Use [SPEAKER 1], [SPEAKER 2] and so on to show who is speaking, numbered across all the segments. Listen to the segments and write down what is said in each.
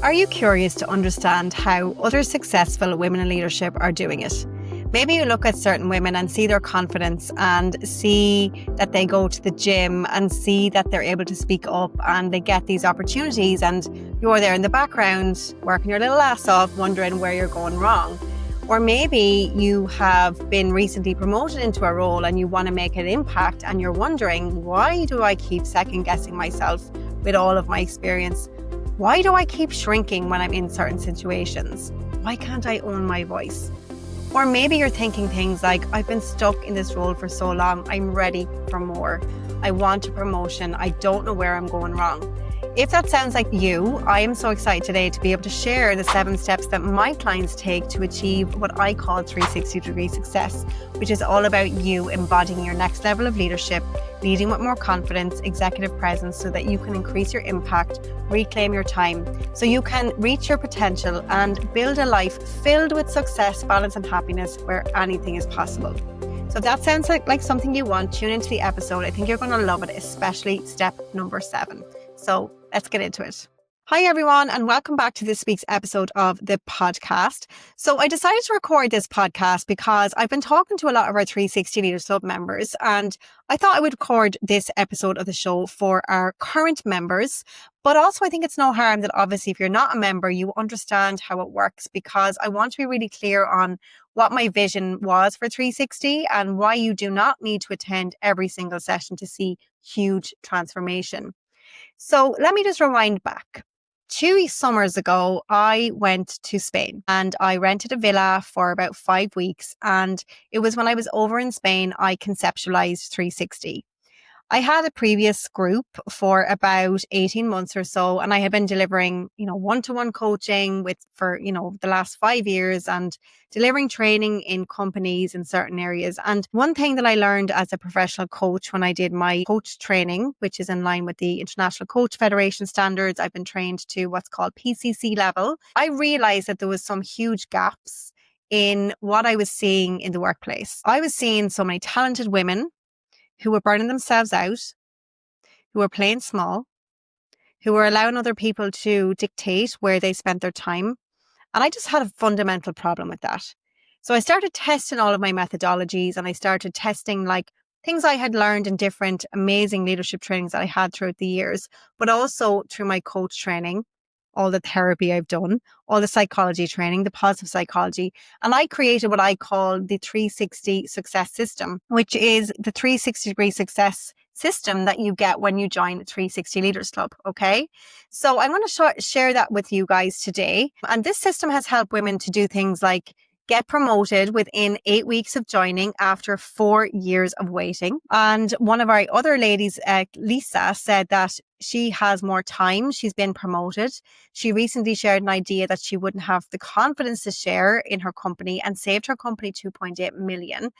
[SPEAKER 1] Are you curious to understand how other successful women in leadership are doing it? Maybe you look at certain women and see their confidence and see that they go to the gym and see that they're able to speak up and they get these opportunities, and you're there in the background working your little ass off wondering where you're going wrong. Or maybe you have been recently promoted into a role and you want to make an impact and you're wondering, why do I keep second guessing myself with all of my experience? Why do I keep shrinking when I'm in certain situations? Why can't I own my voice? Or maybe you're thinking things like, I've been stuck in this role for so long, I'm ready for more. I want a promotion, I don't know where I'm going wrong. If that sounds like you, I am so excited today to be able to share the 7 steps that my clients take to achieve what I call 360-degree success, which is all about you embodying your next level of leadership, leading with more confidence, executive presence, so that you can increase your impact, reclaim your time, so you can reach your potential and build a life filled with success, balance, and happiness where anything is possible. So if that sounds like something you want, tune into the episode. I think you're going to love it, especially step number 7. So let's get into it. Hi, everyone, and welcome back to this week's episode of the podcast. So I decided to record this podcast because I've been talking to a lot of our 360 Leaders Club members, and I thought I would record this episode of the show for our current members. But also I think it's no harm that obviously if you're not a member, you understand how it works, because I want to be really clear on what my vision was for 360 and why you do not need to attend every single session to see huge transformation. So let me just rewind back. 2 summers ago, I went to Spain and I rented a villa for about 5 weeks. And it was when I was over in Spain, I conceptualized 360. I had a previous group for about 18 months or so, and I had been delivering, one-to-one coaching for the last 5 years and delivering training in companies in certain areas. And one thing that I learned as a professional coach when I did my coach training, which is in line with the International Coach Federation standards, I've been trained to what's called PCC level. I realized that there was some huge gaps in what I was seeing in the workplace. I was seeing so many talented women who were burning themselves out, who were playing small, who were allowing other people to dictate where they spent their time. And I just had a fundamental problem with that. So I started testing all of my methodologies, and I started testing things I had learned in different amazing leadership trainings that I had throughout the years, but also through my coach training, all the therapy I've done, all the psychology training, the positive psychology. And I created what I call the 360 success system, which is the 360-degree success system that you get when you join 360 Leaders Club. Okay. So I'm going to share that with you guys today. And this system has helped women to do things like get promoted within 8 weeks of joining after 4 years of waiting. And one of our other ladies, Lisa, said that she has more time. She's been promoted. She recently shared an idea that she wouldn't have the confidence to share in her company and saved her company 2.8 million.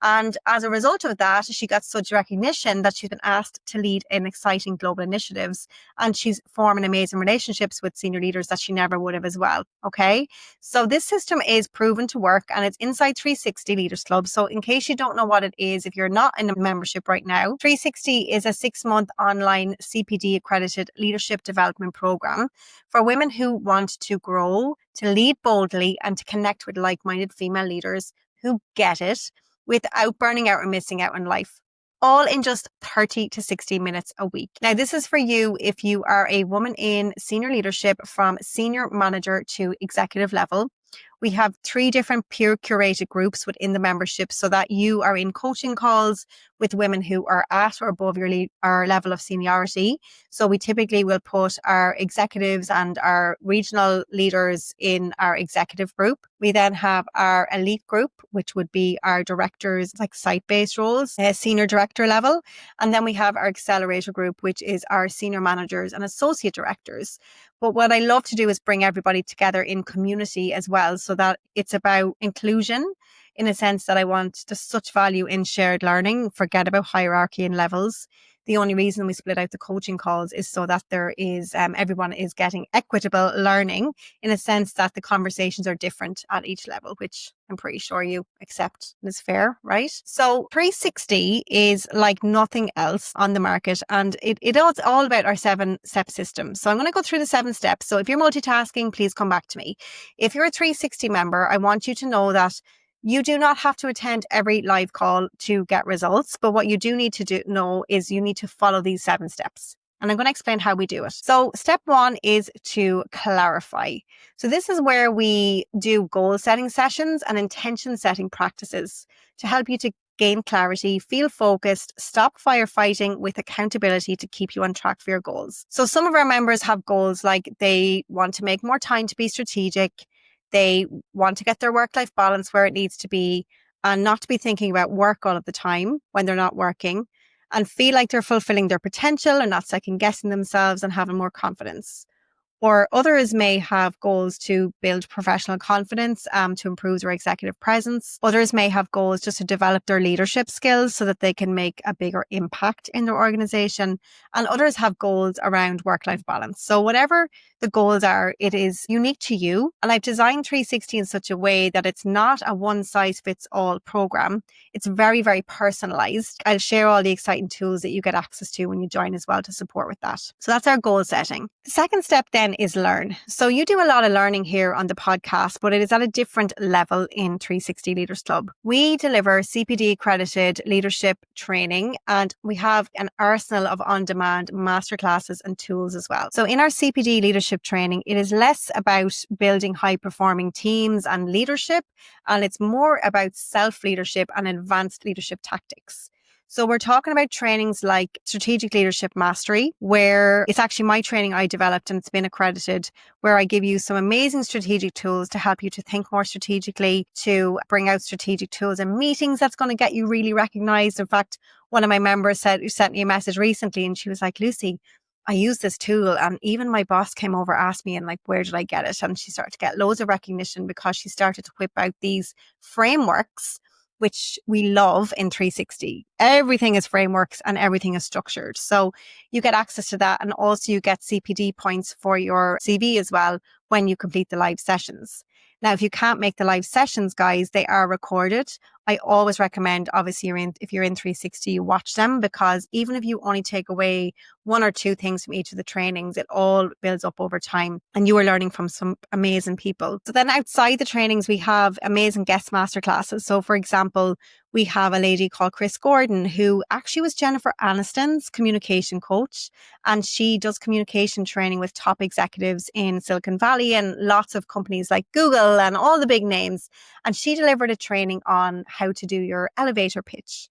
[SPEAKER 1] And as a result of that, she got such recognition that she's been asked to lead in exciting global initiatives. And she's forming amazing relationships with senior leaders that she never would have as well. Okay. So this system is proven to work, and it's inside 360 Leaders Club. So in case you don't know what it is, if you're not in a membership right now, 360 is a 6-month online CPD accredited leadership development program for women who want to grow, to lead boldly, and to connect with like-minded female leaders who get it without burning out or missing out on life, all in just 30 to 60 minutes a week. Now, this is for you if you are a woman in senior leadership from senior manager to executive level. We have 3 different peer curated groups within the membership, so that you are in coaching calls with women who are at or above our level of seniority. So we typically will put our executives and our regional leaders in our executive group. We then have our elite group, which would be our directors, like site-based roles, senior director level. And then we have our accelerator group, which is our senior managers and associate directors. But what I love to do is bring everybody together in community as well, so that it's about inclusion, in a sense that I want just such value in shared learning. Forget about hierarchy and levels. The only reason we split out the coaching calls is so that there is everyone is getting equitable learning, in a sense that the conversations are different at each level, which I'm pretty sure you accept is fair, right? So 360 is like nothing else on the market, and it is all about our 7-step system. So I'm going to go through the 7 steps. So if you're multitasking, please come back to me. If you're a 360 member, I want you to know that you do not have to attend every live call to get results, but what you do need to know is you need to follow these 7 steps. And I'm going to explain how we do it. So step 1 is to clarify. So this is where we do goal setting sessions and intention setting practices to help you to gain clarity, feel focused, stop firefighting with accountability to keep you on track for your goals. So some of our members have goals like they want to make more time to be strategic. They want to get their work-life balance where it needs to be and not to be thinking about work all of the time when they're not working, and feel like they're fulfilling their potential and not second guessing themselves and having more confidence. Or others may have goals to build professional confidence, to improve their executive presence. Others may have goals just to develop their leadership skills so that they can make a bigger impact in their organization. And others have goals around work-life balance. So whatever the goals are, it is unique to you. And I've designed 360 in such a way that it's not a one-size-fits-all program. It's very, very personalized. I'll share all the exciting tools that you get access to when you join as well to support with that. So that's our goal setting. The second step then is learn. So you do a lot of learning here on the podcast, but it is at a different level in 360 Leaders Club. We deliver CPD accredited leadership training, and we have an arsenal of on-demand masterclasses and tools as well. So in our CPD leadership training, it is less about building high-performing teams and leadership, and it's more about self-leadership and advanced leadership tactics. So we're talking about trainings like Strategic Leadership Mastery, where it's actually my training I developed and it's been accredited, where I give you some amazing strategic tools to help you to think more strategically, to bring out strategic tools in meetings that's going to get you really recognized. In fact, one of my members sent me a message recently and she was like, Lucy, I use this tool and even my boss came over, asked me and like, where did I get it? And she started to get loads of recognition because she started to whip out these frameworks, which we love in 360. Everything is frameworks and everything is structured. So you get access to that. And also you get CPD points for your CV as well when you complete the live sessions. Now, if you can't make the live sessions, guys, they are recorded. I always recommend, obviously, if you're in 360, you watch them, because even if you only take away 1 or 2 things from each of the trainings, it all builds up over time and you are learning from some amazing people. So then outside the trainings, we have amazing guest masterclasses. So for example, we have a lady called Chris Gordon, who actually was Jennifer Aniston's communication coach. And she does communication training with top executives in Silicon Valley and lots of companies like Google and all the big names. And she delivered a training on how to do your elevator pitch.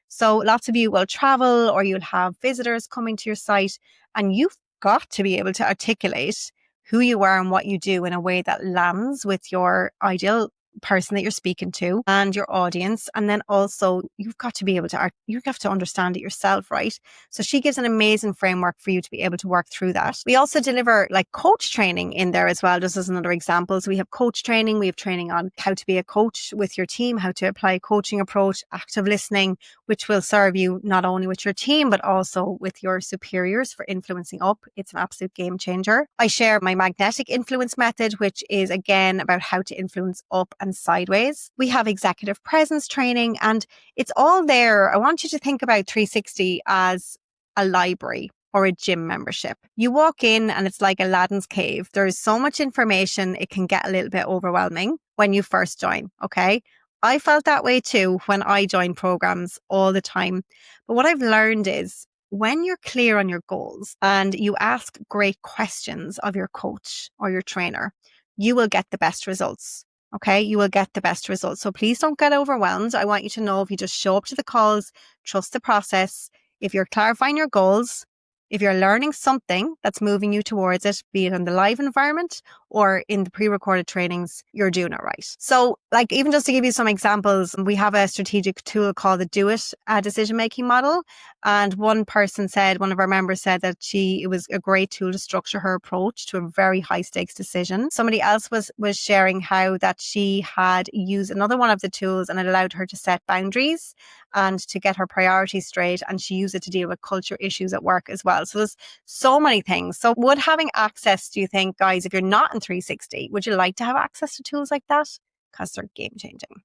[SPEAKER 1] So lots of you will travel or you'll have visitors coming to your site, and you've got to be able to articulate who you are and what you do in a way that lands with your ideal person that you're speaking to and your audience. And then also you've got to be able to, you have to understand it yourself, right? So she gives an amazing framework for you to be able to work through that. We also deliver like coach training in there as well, just as another example. So we have coach training, we have training on how to be a coach with your team, how to apply a coaching approach, active listening, which will serve you not only with your team, but also with your superiors for influencing up. It's an absolute game changer. I share my magnetic influence method, which is again about how to influence up and sideways. We have executive presence training, and it's all there. I want you to think about 360 as a library or a gym membership. You walk in and it's like Aladdin's cave. There's so much information, it can get a little bit overwhelming when you first join, okay? I felt that way too when I joined programs all the time. But what I've learned is when you're clear on your goals and you ask great questions of your coach or your trainer, you will get the best results. Okay, you will get the best results. So please don't get overwhelmed. I want you to know if you just show up to the calls, trust the process. If you're clarifying your goals, If you're learning something that's moving you towards it, be it in the live environment or in the pre-recorded trainings, you're doing it right. So like, even just to give you some examples, we have a strategic tool called the Do It decision-making model. And one of our members said that it was a great tool to structure her approach to a very high stakes decision. Somebody else was sharing how that she had used another one of the tools and it allowed her to set boundaries and to get her priorities straight. And she used it to deal with culture issues at work as well. So there's so many things. So would having access, do you think, guys, if you're not in 360, would you like to have access to tools like that? Because they're game changing.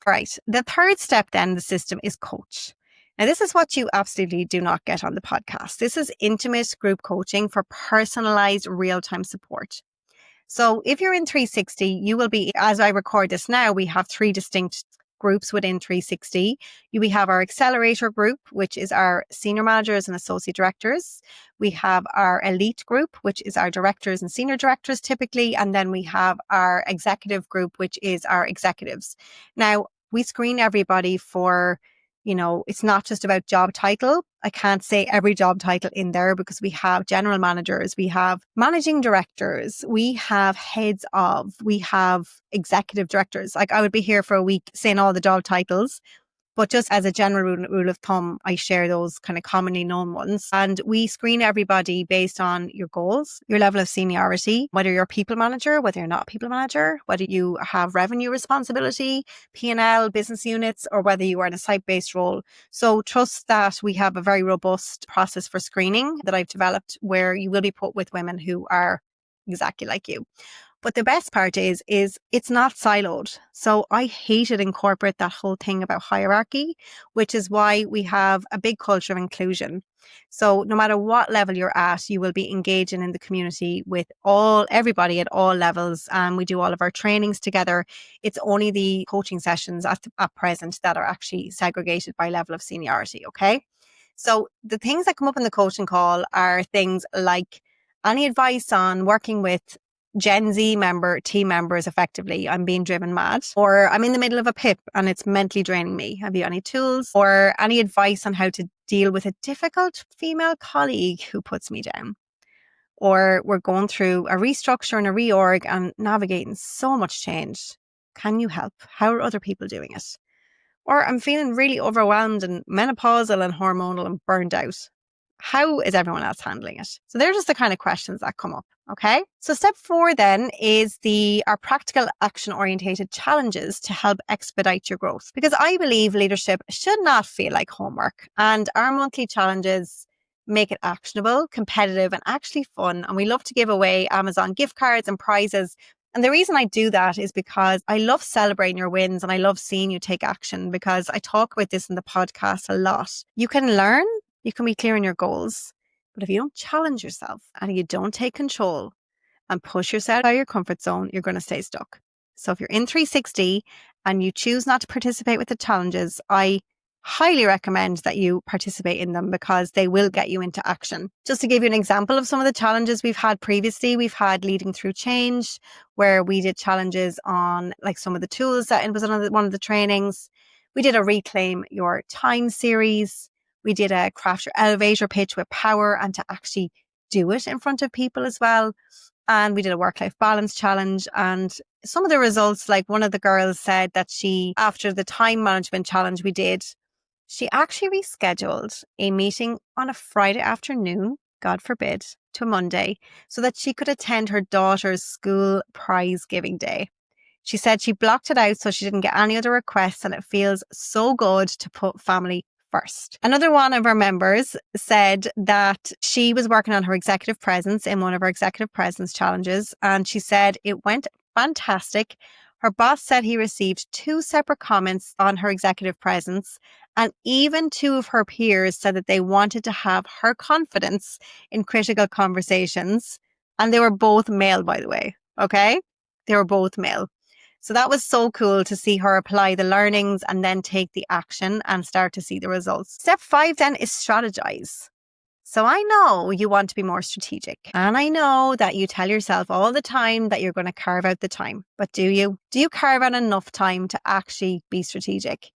[SPEAKER 1] Right. The third step then in the system is coach. Now, this is what you absolutely do not get on the podcast. This is intimate group coaching for personalized real-time support. So if you're in 360, you will be, as I record this now, we have 3 distinct groups within 360. We have our accelerator group, which is our senior managers and associate directors. We have our elite group, which is our directors and senior directors typically. And then we have our executive group, which is our executives. Now, we screen everybody for, it's not just about job title. I can't say every job title in there because we have general managers, we have managing directors, we have heads of, we have executive directors. Like, I would be here for a week saying all the job titles. But just as a general rule of thumb, I share those kind of commonly known ones. And we screen everybody based on your goals, your level of seniority, whether you're a people manager, whether you're not a people manager, whether you have revenue responsibility, P&L, business units, or whether you are in a site-based role. So trust that we have a very robust process for screening that I've developed where you will be put with women who are exactly like you. But the best part is it's not siloed. So I hated in corporate that whole thing about hierarchy, which is why we have a big culture of inclusion. So no matter what level you're at, you will be engaging in the community with everybody at all levels. And we do all of our trainings together. It's only the coaching sessions at present that are actually segregated by level of seniority. Okay. So the things that come up in the coaching call are things like any advice on working with Gen Z team members effectively. I'm being driven mad, or I'm in the middle of a PIP and it's mentally draining me. Have you any tools or any advice on how to deal with a difficult female colleague who puts me down? Or we're going through a restructure and a reorg and navigating so much change. Can you help? How are other people doing it? Or I'm feeling really overwhelmed and menopausal and hormonal and burned out. How is everyone else handling it? So they're just the kind of questions that come up. Okay. So step 4 then is our practical action orientated challenges to help expedite your growth. Because I believe leadership should not feel like homework, and our monthly challenges make it actionable, competitive, and actually fun. And we love to give away Amazon gift cards and prizes. And the reason I do that is because I love celebrating your wins and I love seeing you take action, because I talk about this in the podcast a lot. You can learn, you can be clear in your goals, but if you don't challenge yourself and you don't take control and push yourself out of your comfort zone, you're going to stay stuck. So if you're in 360 and you choose not to participate with the challenges, I highly recommend that you participate in them because they will get you into action. Just to give you an example of some of the challenges we've had previously, we've had Leading Through Change, where we did challenges on like some of the tools that it was on one of the trainings. We did a Reclaim Your Time series. We did a Craft Your Elevator pitch with power and to actually do it in front of people as well. And we did a work-life balance challenge. And some of the results, like one of the girls said that after the time management challenge we did, she actually rescheduled a meeting on a Friday afternoon, God forbid, to a Monday, so that she could attend her daughter's school prize giving day. She said she blocked it out so she didn't get any other requests, and it feels so good to put family first. Another one of our members said that she was working on her executive presence in one of her executive presence challenges, and she said it went fantastic. Her boss said he received 2 separate comments on her executive presence, and even 2 of her peers said that they wanted to have her confidence in critical conversations. And they were both male, by the way. Okay? They were both male. So that was so cool to see her apply the learnings and then take the action and start to see the results. Step 5 then is strategize. So I know you want to be more strategic, and I know that you tell yourself all the time that you're going to carve out the time, but do you? Do you carve out enough time to actually be strategic?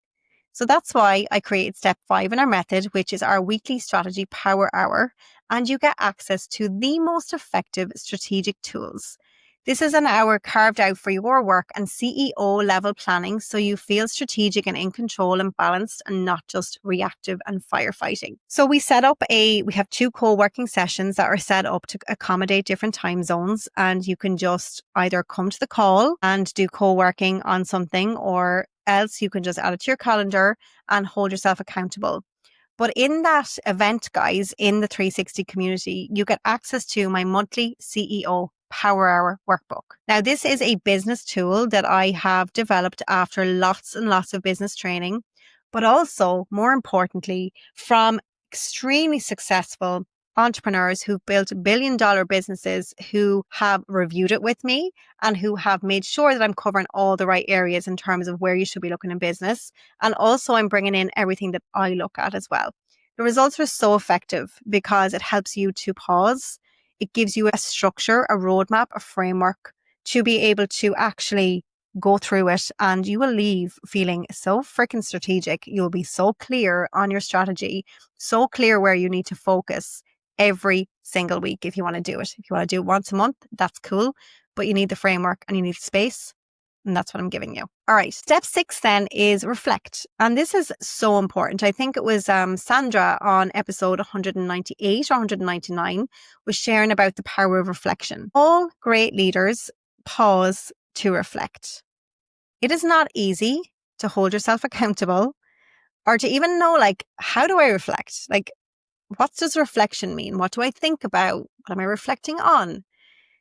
[SPEAKER 1] So that's why I created step 5 in our method, which is our weekly strategy power hour. And you get access to the most effective strategic tools. This is an hour carved out for your work and CEO level planning, so you feel strategic and in control and balanced and not just reactive and firefighting. So we have 2 co-working sessions that are set up to accommodate different time zones, and you can just either come to the call and do co-working on something, or else you can just add it to your calendar and hold yourself accountable. But in that event, guys, in the 360 community, you get access to my monthly CEO Power Hour workbook. Now, this is a business tool that I have developed after lots and lots of business training, but also, more importantly, from extremely successful entrepreneurs who've built billion-dollar businesses who have reviewed it with me and who have made sure that I'm covering all the right areas in terms of where you should be looking in business. And also I'm bringing in everything that I look at as well. The results are so effective because it helps you to pause. It gives you a structure, a roadmap, a framework to be able to actually go through it, and you will leave feeling so freaking strategic. You'll be so clear on your strategy, so clear where you need to focus every single week if you want to do it. If you want to do it once a month, that's cool, but you need the framework and you need space. And that's what I'm giving you. All right. Step 6 then is reflect. And this is so important. I think it was Sandra on episode 198 or 199 was sharing about the power of reflection. All great leaders pause to reflect. It is not easy to hold yourself accountable or to even know, like, how do I reflect? Like, what does reflection mean? What do I think about? What am I reflecting on?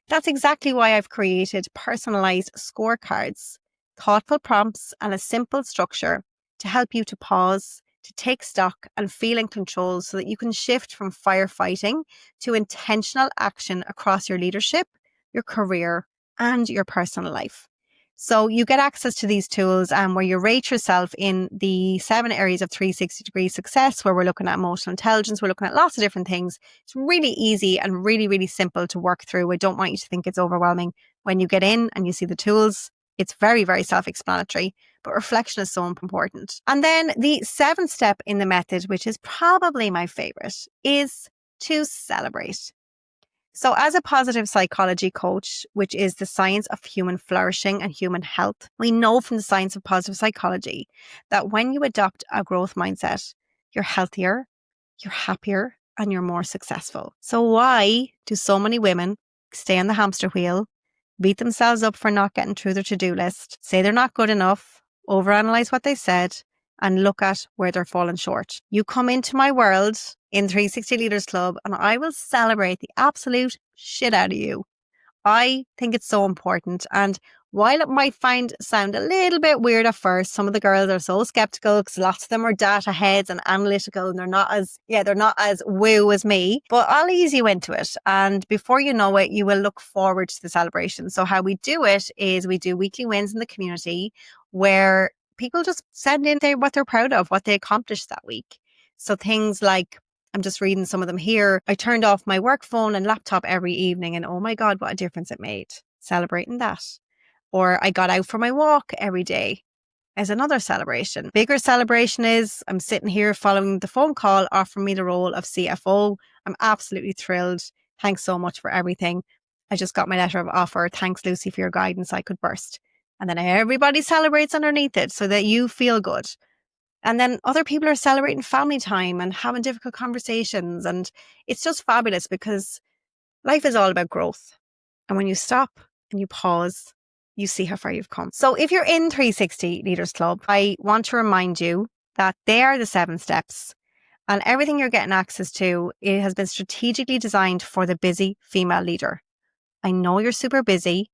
[SPEAKER 1] That's exactly why I've created personalized scorecards, thoughtful prompts, and a simple structure to help you to pause, to take stock and feel in control so that you can shift from firefighting to intentional action across your leadership, your career, and your personal life. So you get access to these tools where you rate yourself in the 7 areas of 360-degree success, where we're looking at emotional intelligence. We're looking at lots of different things. It's really easy and really, really simple to work through. I don't want you to think it's overwhelming. When you get in and you see the tools, it's very, very self-explanatory, but reflection is so important. And then the 7th step in the method, which is probably my favorite, is to celebrate. So as a positive psychology coach, which is the science of human flourishing and human health, we know from the science of positive psychology that when you adopt a growth mindset, you're healthier, you're happier, and you're more successful. So why do so many women stay on the hamster wheel, beat themselves up for not getting through their to-do list, say they're not good enough, overanalyze what they said, and look at where they're falling short? You come into my world in 360 Leaders Club and I will celebrate the absolute shit out of you. I think it's so important. And while it might sound a little bit weird at first, some of the girls are so skeptical because lots of them are data heads and analytical, and they're not as woo as me, but I'll ease you into it. And before you know it, you will look forward to the celebration. So how we do it is we do weekly wins in the community where people just send in what they're proud of, what they accomplished that week. So things like, I'm just reading some of them here. I turned off my work phone and laptop every evening, and oh my God, what a difference it made. Celebrating that. Or I got out for my walk every day as another celebration. Bigger celebration is I'm sitting here following the phone call offering me the role of CFO. I'm absolutely thrilled. Thanks so much for everything. I just got my letter of offer. Thanks, Lucy, for your guidance. I could burst. And then everybody celebrates underneath it so that you feel good. And then other people are celebrating family time and having difficult conversations. And it's just fabulous because life is all about growth. And when you stop and you pause, you see how far you've come. So if you're in 360 Leaders Club, I want to remind you that they are the 7 steps. And everything you're getting access to, it has been strategically designed for the busy female leader. I know you're super busy.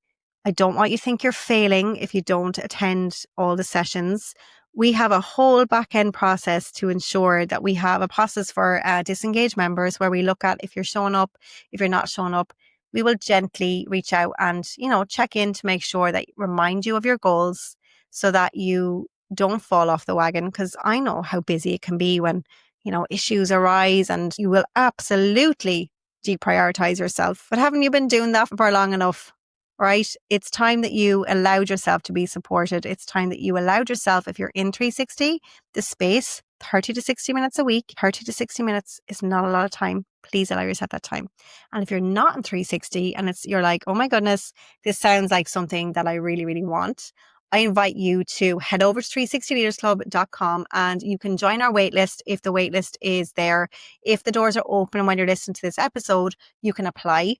[SPEAKER 1] I don't want you to think you're failing if you don't attend all the sessions. We have a whole back-end process to ensure that we have a process for disengaged members where we look at if you're showing up, if you're not showing up. We will gently reach out and, check in to make sure that remind you of your goals so that you don't fall off the wagon, because I know how busy it can be when, issues arise, and you will absolutely deprioritize yourself. But haven't you been doing that for long enough? right? It's time that you allowed yourself to be supported. It's time that you allowed yourself, if you're in 360, the space, 30 to 60 minutes a week. 30 to 60 minutes is not a lot of time. Please allow yourself that time. And if you're not in 360 and you're like, oh my goodness, this sounds like something that I really, really want, I invite you to head over to 360leadersclub.com and you can join our waitlist if the waitlist is there. If the doors are open when you're listening to this episode, you can apply.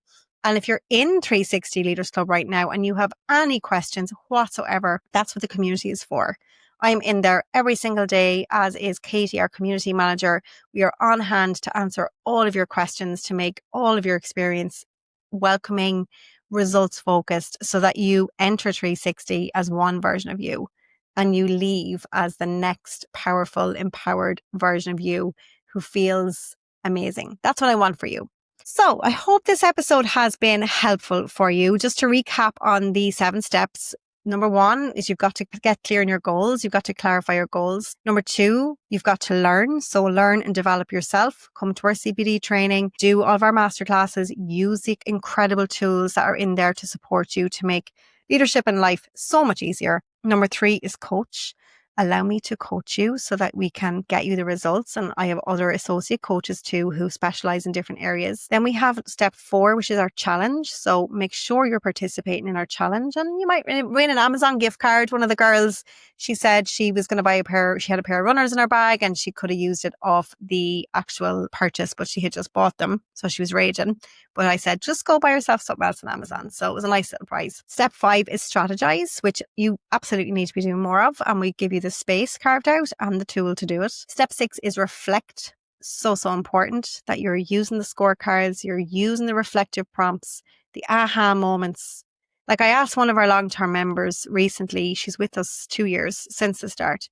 [SPEAKER 1] And if you're in 360 Leaders Club right now and you have any questions whatsoever, that's what the community is for. I'm in there every single day, as is Katie, our community manager. We are on hand to answer all of your questions, to make all of your experience welcoming, results focused, so that you enter 360 as one version of you and you leave as the next powerful, empowered version of you who feels amazing. That's what I want for you. So I hope this episode has been helpful for you. Just to recap on the 7 steps. Number 1 is you've got to get clear on your goals. You've got to clarify your goals. Number 2, you've got to learn. So learn and develop yourself. Come to our CPD training, do all of our masterclasses, use the incredible tools that are in there to support you to make leadership in life so much easier. Number 3 is coach. Allow me to coach you so that we can get you the results. And I have other associate coaches too who specialize in different areas. Then we have step 4, which is our challenge. So make sure you're participating in our challenge, and you might win an Amazon gift card. One of the girls, she said she was going to buy she had a pair of runners in her bag and she could have used it off the actual purchase, but she had just bought them. So she was raging. But I said, just go buy yourself something else on Amazon. So it was a nice little prize. Step 5 is strategize, which you absolutely need to be doing more of. And we give you the space carved out and the tool to do it. Step 6 is reflect. So important that you're using the scorecards, you're using the reflective prompts, the aha moments. Like I asked one of our long-term members recently, she's with us 2 years since the start.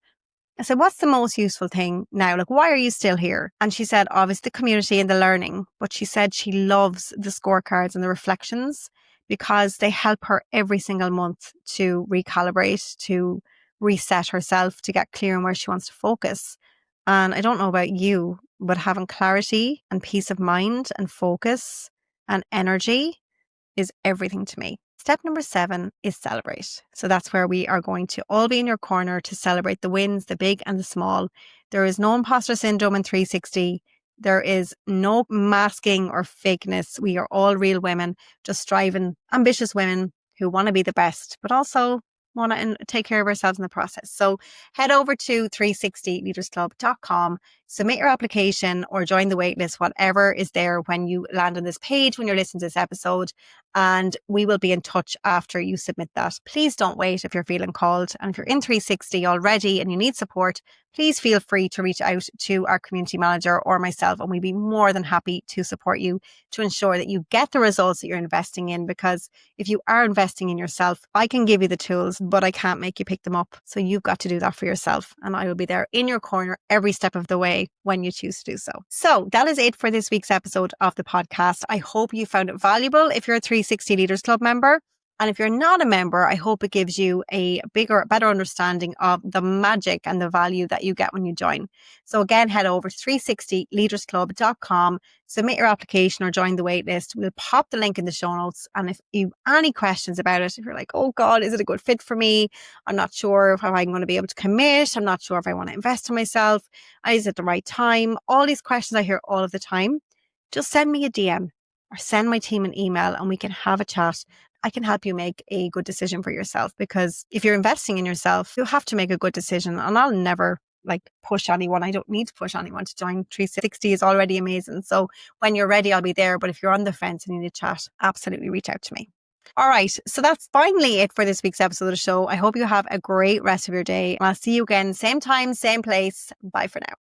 [SPEAKER 1] I said, what's the most useful thing now? Like, why are you still here? And she said, obviously the community and the learning. But she said she loves the scorecards and the reflections because they help her every single month to recalibrate, to reset herself, to get clear on where she wants to focus. And I don't know about you, but having clarity and peace of mind and focus and energy is everything to me. Step number 7 is celebrate. So that's where we are going to all be in your corner to celebrate the wins, the big and the small. There is no imposter syndrome in 360. There is no masking or fakeness. We are all real women, just striving, ambitious women who want to be the best, but also want to take care of ourselves in the process. So head over to 360leadersclub.com, submit your application or join the waitlist, whatever is there when you land on this page, when you're listening to this episode, and we will be in touch after you submit that. Please don't wait if you're feeling called. And if you're in 360 already and you need support, please feel free to reach out to our community manager or myself, and we'd be more than happy to support you to ensure that you get the results that you're investing in. Because if you are investing in yourself, I can give you the tools, but I can't make you pick them up. So you've got to do that for yourself. And I will be there in your corner every step of the way when you choose to do so. So that is it for this week's episode of the podcast. I hope you found it valuable if you're a 360 Leaders Club member. And if you're not a member, I hope it gives you a better understanding of the magic and the value that you get when you join. So again, head over to 360leadersclub.com, submit your application or join the waitlist. We'll pop the link in the show notes. And if you have any questions about it, if you're like, oh God, is it a good fit for me? I'm not sure if I'm going to be able to commit. I'm not sure if I want to invest in myself. Is it the right time? All these questions I hear all of the time. Just send me a DM or send my team an email and we can have a chat. I can help you make a good decision for yourself, because if you're investing in yourself, you have to make a good decision. And I'll never push anyone. I don't need to push anyone to join. 360 is already amazing. So when you're ready, I'll be there. But if you're on the fence and you need to chat, absolutely reach out to me. All right. So that's finally it for this week's episode of the show. I hope you have a great rest of your day. And I'll see you again, same time, same place. Bye for now.